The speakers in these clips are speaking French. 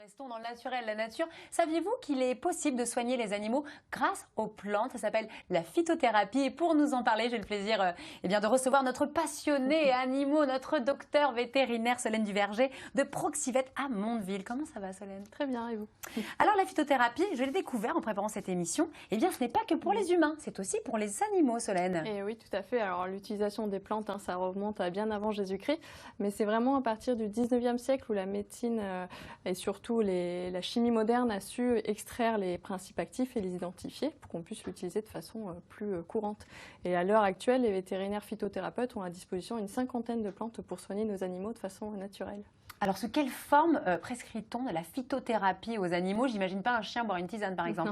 Restons dans le naturel, la nature. Saviez-vous qu'il est possible de soigner les animaux grâce aux plantes? Ça s'appelle la phytothérapie. Et pour nous en parler, j'ai le plaisir de recevoir notre passionné animaux, notre docteur vétérinaire Solène Duverger de Proxivette à Mondeville. Comment ça va, Solène? Très bien, et vous? Alors la phytothérapie, je l'ai découvert en préparant cette émission. Eh bien, ce n'est pas que pour les humains, c'est aussi pour les animaux, Solène. Et oui, tout à fait. Alors l'utilisation des plantes, ça remonte à bien avant Jésus-Christ, mais c'est vraiment à partir du 19e siècle où la médecine et surtout la chimie moderne a su extraire les principes actifs et les identifier pour qu'on puisse l'utiliser de façon plus courante. Et à l'heure actuelle, les vétérinaires phytothérapeutes ont à disposition une cinquantaine de plantes pour soigner nos animaux de façon naturelle. Alors, sous quelle forme prescrit-on de la phytothérapie aux animaux? J'imagine pas un chien boire une tisane, par exemple.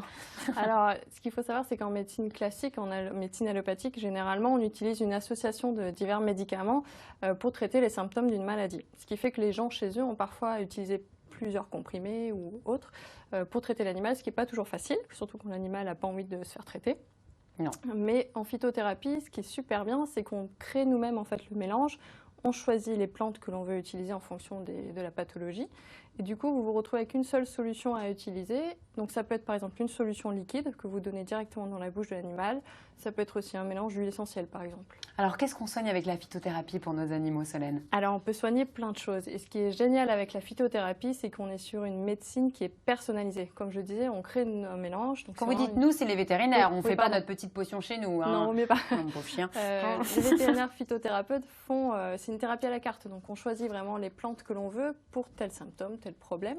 Alors, ce qu'il faut savoir, c'est qu'en médecine classique, en médecine allopathique, généralement, on utilise une association de divers médicaments pour traiter les symptômes d'une maladie. Ce qui fait que les gens chez eux ont parfois utilisé plusieurs comprimés ou autres pour traiter l'animal, ce qui n'est pas toujours facile, surtout quand l'animal n'a pas envie de se faire traiter. Non. Mais en phytothérapie, ce qui est super bien, c'est qu'on crée nous-mêmes en fait le mélange. On choisit les plantes que l'on veut utiliser en fonction de la pathologie. Et du coup, vous vous retrouvez avec une seule solution à utiliser. Donc ça peut être par exemple une solution liquide que vous donnez directement dans la bouche de l'animal. Ça peut être aussi un mélange d'huile essentielle par exemple. Alors qu'est-ce qu'on soigne avec la phytothérapie pour nos animaux, Solène? Alors on peut soigner plein de choses. Et ce qui est génial avec la phytothérapie, c'est qu'on est sur une médecine qui est personnalisée. Comme je disais, on crée un mélange. Donc quand vous dites nous, c'est les vétérinaires. Oui, on ne fait pas notre petite potion chez nous. Hein. Non, on ne met pas. Mon pauvre chien. Les vétérinaires phytothérapeutes font, c'est une thérapie à la carte. Donc on choisit vraiment les plantes que l'on veut pour tel symptôme, tel problème.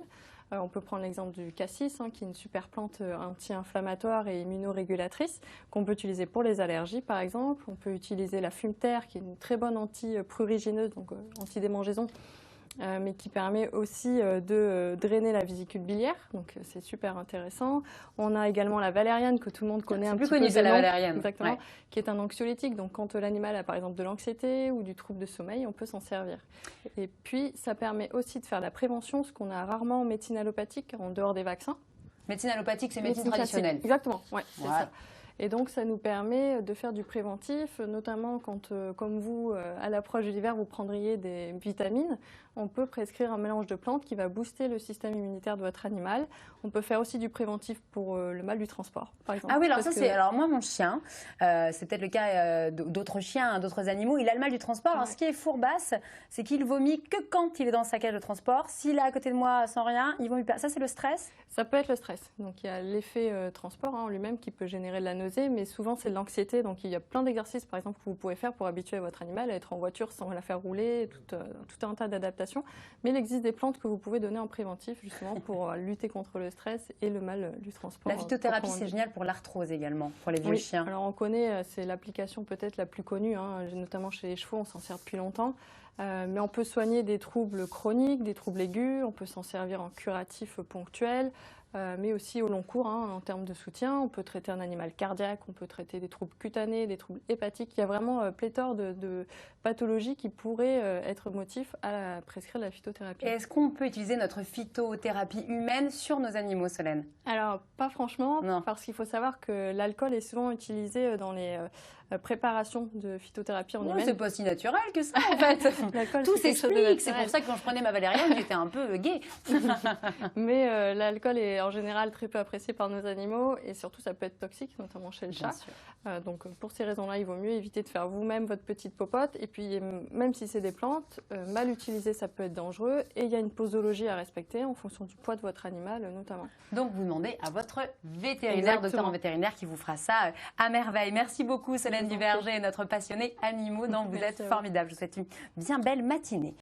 On peut prendre l'exemple du cassis, qui est une super plante anti-inflammatoire et immunorégulatrice, qu'on peut utiliser pour les allergies par exemple. On peut utiliser la fumeterre, qui est une très bonne anti-prurigineuse, donc anti-démangeaison, mais qui permet aussi de drainer la vésicule biliaire, donc c'est super intéressant. On a également la valériane que tout le monde connaît un petit peu. C'est plus connu, c'est la valériane. Exactement, ouais. Qui est un anxiolytique, donc quand l'animal a par exemple de l'anxiété ou du trouble de sommeil, on peut s'en servir. Et puis ça permet aussi de faire la prévention, ce qu'on a rarement en médecine allopathique, en dehors des vaccins. Médecine allopathique, c'est médecine traditionnelle. Exactement, ouais, c'est ça. Et donc, ça nous permet de faire du préventif, notamment quand, comme vous, à l'approche de l'hiver, vous prendriez des vitamines. On peut prescrire un mélange de plantes qui va booster le système immunitaire de votre animal. On peut faire aussi du préventif pour le mal du transport, par exemple. Ah oui, alors ça, c'est... Alors moi, mon chien, c'est peut-être le cas d'autres chiens, d'autres animaux, il a le mal du transport. Alors, ce qui est fourbasse, c'est qu'il vomit que quand il est dans sa cage de transport. S'il est à côté de moi sans rien, il vomit pas. Ça, c'est le stress? Ça peut être le stress. Donc, il y a l'effet transport en lui-même qui peut générer de la nausée, mais souvent, c'est de l'anxiété. Donc, il y a plein d'exercices, par exemple, que vous pouvez faire pour habituer votre animal à être en voiture sans la faire rouler, tout un tas d'adaptations. Mais il existe des plantes que vous pouvez donner en préventif, justement, pour lutter contre le stress et le mal du transport. La phytothérapie, c'est génial pour l'arthrose également, pour les vieux chiens. Alors, on connaît, c'est l'application peut-être la plus connue, notamment chez les chevaux, on s'en sert depuis longtemps. Mais on peut soigner des troubles chroniques, des troubles aigus, on peut s'en servir en curatif ponctuel, mais aussi au long cours en termes de soutien. On peut traiter un animal cardiaque, on peut traiter des troubles cutanés, des troubles hépatiques. Il y a vraiment pléthore de pathologies qui pourraient être motifs à prescrire de la phytothérapie. Et est-ce qu'on peut utiliser notre phytothérapie humaine sur nos animaux, Solène? Alors, pas franchement, non. Parce qu'il faut savoir que l'alcool est souvent utilisé dans les préparations de phytothérapie en humaine. C'est pas si naturel que ça, en fait. Tout s'explique. C'est pour ça que quand je prenais ma valériane, j'étais un peu gaie. Mais l'alcool est en général très peu apprécié par nos animaux et surtout ça peut être toxique, notamment chez le chat. Donc pour ces raisons-là, il vaut mieux éviter de faire vous-même votre petite popote. Et puis même si c'est des plantes, mal utilisées, ça peut être dangereux. Et il y a une posologie à respecter en fonction du poids de votre animal, notamment. Donc vous demandez à votre vétérinaire, docteur en vétérinaire, qui vous fera ça à merveille. Merci beaucoup, Solène Duverger, notre passionnée animaux dont vous êtes formidable. Je vous souhaite une bien belle matinée.